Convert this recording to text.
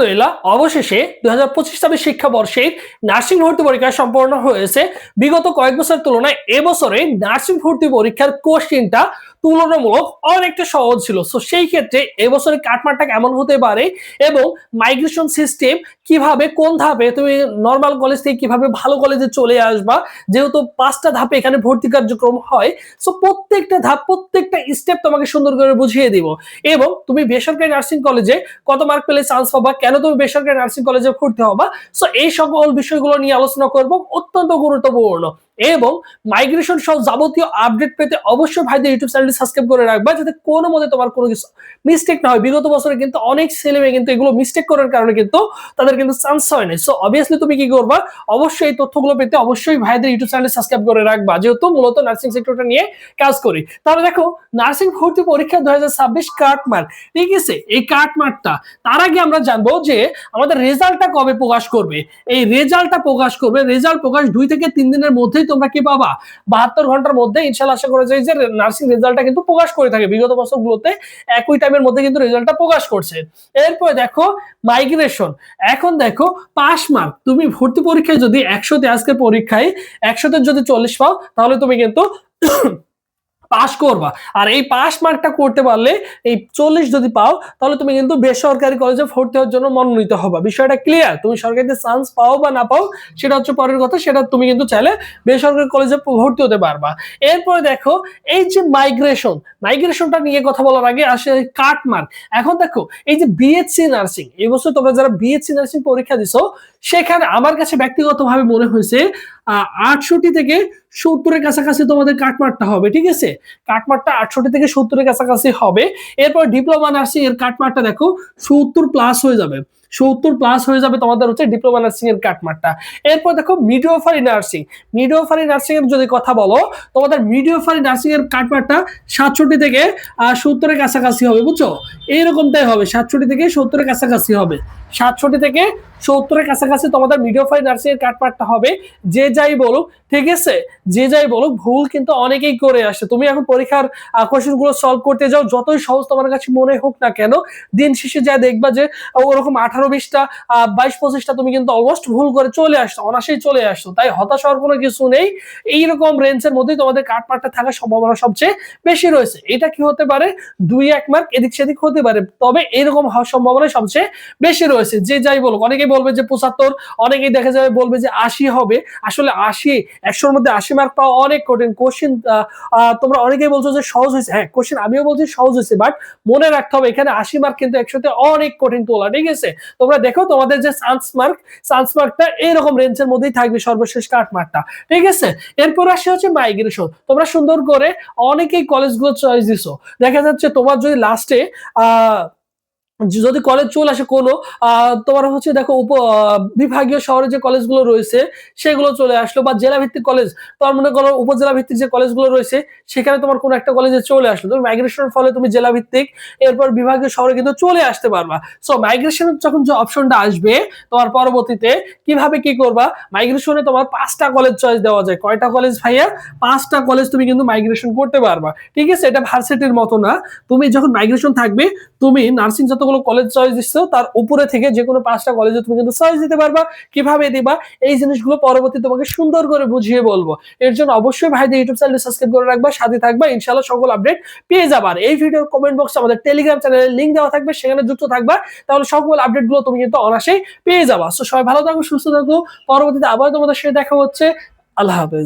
আলহামদুলিল্লাহ অবশেষে 2025-26 শিক্ষাবর্ষের নার্সিং ভর্তি পরীক্ষা সম্পন্ন হয়েছে। বিগত কয়েক বছরের তুলনায় এবছরে নার্সিং ভর্তি পরীক্ষার কোশ্চেনটা তুলনামূলক অনেকটা সহজ ছিল। সো সেই ক্ষেত্রে এবছরের কাটমারটা কেমন হতে পারে এবং মাইগ্রেশন সিস্টেম কিভাবে কোন ধাপে তুমি নরমাল কলেজ থেকে কিভাবে ভালো কলেজে চলে আসবা, যেহেতু 5টা ধাপে এখানে ভর্তি কার্যক্রম হয়। সো প্রত্যেকটা ধাপ প্রত্যেকটা স্টেপ তোমাকে সুন্দর করে বুঝিয়ে দিব এবং তুমি বেসরকারি নার্সিং কলেজে কত মার্ক পেলে চান্স পাবা, কেন তুমি বেসরকারি নার্সিং কলেজে ভর্তি হবা। সো এই সকল বিষয়গুলো নিয়ে আলোচনা করব, অত্যন্ত গুরুত্বপূর্ণ। এবং মাইগ্রেশন সহ যাবতীয় আপডেট পেতে অবশ্যই ভাইদের ইউটিউব চ্যানেলটি সাবস্ক্রাইব করে রাখবা, যাতে কোনো মতে তোমার কোনো কিছু মিস্টেক না হয়। বিগত বছরে কিন্তু অনেক ছেলে মেয়ে কিন্তু এগুলো মিস্টেক করার কারণে কিন্তু তাদের কিন্তু চান্স হয় না। সো অবভিয়াসলি তুমি কি করবা, অবশ্যই এই তথ্যগুলো পেতে অবশ্যই ভাইদের ইউটিউব চ্যানেল সাবস্ক্রাইব করে রাখবা, যেহেতু মূলত নার্সিং সেক্টরটা নিয়ে কাজ করি। তাহলে দেখো, নার্সিং ভর্তি পরীক্ষা 2026 কাটমার্ক, ঠিক আছে? এই কাটমার্কটা তার আগে আমরা জানবো যে আমাদের রেজাল্টটা কবে প্রকাশ করবে। এই রেজাল্টটা প্রকাশ করবে, রেজাল্ট প্রকাশ 2 থেকে 3 দিনের মধ্যেই তোমরা কি পাবা, 72 ঘন্টার মধ্যে ইনশাআল্লাহ আশা করা যায় যে নার্সিং রেজাল্টটা কিন্তু প্রকাশ করে থাকে। বিগত বছরগুলোতে একই টাইমের মধ্যে কিন্তু রেজাল্টটা প্রকাশ করছে। এরপর দেখো মাইগ্রেশন। এখন দেখো পাস মার্ক, তুমি ভর্তি পরীক্ষায় যদি 100তে আজকের পরীক্ষায় 100তে যদি 40 পাও, তাহলে তুমি কিন্তু পাস করবা। আর এই পাস মার্কটা করতে পারলে, এই 40 যদি পাও, তাহলে তুমি কিন্তু বেসরকারি কলেজে ভর্তি হওয়ার জন্য মনোনীত হবা। বিষয়টা ক্লিয়ার? তুমি সরকারিতে চান্স পাও বা না পাও সেটা হচ্ছে পরের কথা, সেটা তুমি কিন্তু চাইলে বেসরকারি কলেজে ভর্তি হতে পারবা। এরপরে দেখো এই যে মাইগ্রেশনটা নিয়ে কথা বলার আগে আসে কাটমার্ক। এখন দেখো এই যে বিএসসি নার্সিং, এই বছর তোমরা যারা বিএসসি নার্সিং পরীক্ষা দিছো, সেখানে আমার কাছে ব্যক্তিগতভাবে মনে হয়েছে 68 থেকে 70-এর কাছাকাছি তোমাদের কাটমার্কটা হবে, ঠিক আছে? কাটমার্কটা 68 থেকে 70-এর কাছাকাছি হবে। এরপর ডিপ্লোমা নার্সিং এর কাটমার্কটা দেখো 70 প্লাস হয়ে যাবে, 70 প্লাস হয়ে যাবে তোমাদের হচ্ছে ডিপ্লোমা নার্সিং এর কাটমার্কটা। এরপর দেখো মিডওয়াইফারি নার্সিং এর যদি কথা বলো, তোমাদের মিডওয়াইফারি নার্সিং এর কাটমার্কটা 67 থেকে 70-এর কাছাকাছি হবে, বুঝছো? এইরকমটাই হবে, 67 থেকে 70-এর কাছাকাছি হবে। 67 থেকে 70-এর কাছাকাছি তোমাদের মিডওয়াইফারি নার্সিং এর কাটমার্কটা হবে। যে যাই বলুক, ঠিক আছে, যে যাই বলুক, ভুল কিন্তু অনেকেই করে আসে। তুমি এখন পরীক্ষার কোশ্চেন গুলো সলভ করতে যাও, যতই সহজ তোমার কাছে মনে হোক না কেন, দিন শেষে যা দেখবা যে ওরকম 18-20টা 22-25টা তুমি কিন্তু অলমোস্ট ভুল করে চলে আসছো, অনায়াসেই চলে আসছো। তাই হতাশ হওয়ার কোনো কিছু নেই। এইরকম রেঞ্জের মধ্যেই তোমাদের কাটমার্কটা থাকার সম্ভাবনা সবচেয়ে বেশি রয়েছে। এটা কি হতে পারে, 2-1 মার্ক এদিক সেদিক হতে পারে, তবে এরকম হওয়ার সম্ভাবনা সবচেয়ে বেশি রয়েছে। যে যাই বলুক, অনেকেই বলবে যে 75, অনেকেই দেখা যাবে বলবে যে 80 হবে। আসলে 80, 100-এর মধ্যে 80 মার্ক পাওয়া অনেক কঠিন। কোশ্চেন তোমরা অনেকেই বলছো যে সহজ হয়েছে, হ্যাঁ কোশ্চেন আমিও বলছি সহজ হয়েছে, বাট মনে রাখতে হবে এখানে 80 মার্ক কিন্তু 100-তে অনেক কঠিন তোলা, ঠিক আছে? তোমরা দেখো তোমাদের যে চান্স মার্কটা এইরকম রেঞ্জের মধ্যেই থাকবে, সর্বশেষ কাটমার্কটা, ঠিক আছে? এরপর আসে হচ্ছে মাইগ্রেশন। তোমরা সুন্দর করে অনেকেই কলেজগুলো চয়েস দিছো। দেখা যাচ্ছে তোমার যদি লাস্টে যদি কলেজ চলে আসে কোনো তোমার হচ্ছে দেখো বিভাগীয় শহরে যে কলেজগুলো রয়েছে সেগুলো চলে আসলো, বা জেলা ভিত্তিক কলেজ, তোমার মনে করো উপজেলা ভিত্তিক যে কলেজগুলো রয়েছে সেখানে তোমার কোনো একটা কলেজে চলে আসলো, তুমি মাইগ্রেশনের ফলে তুমি জেলা ভিত্তিক এরপর বিভাগীয় শহরে কিন্তু চলে আসতে পারবা। সো মাইগ্রেশনের যখন যে অপশনটা আসবে তোমার পরবর্তীতে কিভাবে কি করবা, মাইগ্রেশনে তোমার 5টা কলেজ চয়েস দেওয়া যায়। কয়টা কলেজ ভাইয়া? 5টা কলেজ তুমি কিন্তু মাইগ্রেশন করতে পারবা, ঠিক আছে? এটা ভার্সিটির মতো না। তুমি যখন মাইগ্রেশন থাকবে, তুমি নার্সিং যতগুলো কলেজ চয়েস দিচ্ছ তার উপরে থেকে যে কোনো 5টা কলেজে তুমি কিন্তু চয়েস দিতে পারবা। কিভাবে দিবা এই জিনিসগুলো পরবর্তী তোমাকে সুন্দর করে বুঝিয়ে বলবো। এর জন্য অবশ্যই ভাইদের ইউটিউব চ্যানেল সাবস্ক্রাইব করে রাখবা, সাথে থাকবা, ইনশাআল্লাহ সকল আপডেট পেয়ে যাবা। আর এই ভিডিওর কমেন্ট বক্সে আমাদের টেলিগ্রাম চ্যানেলের লিংক দেওয়া থাকবে, সেখানে যুক্ত থাকবা, তাহলে সকল আপডেটগুলো তুমি কিন্তু অনায়াসেই পেয়ে যাবা। সো সবাই ভালো থাকো, সুস্থ থাকো, পরবর্তীতে আবার তোমাদের সাথে দেখা হচ্ছে। আল্লাহ হাফেজ।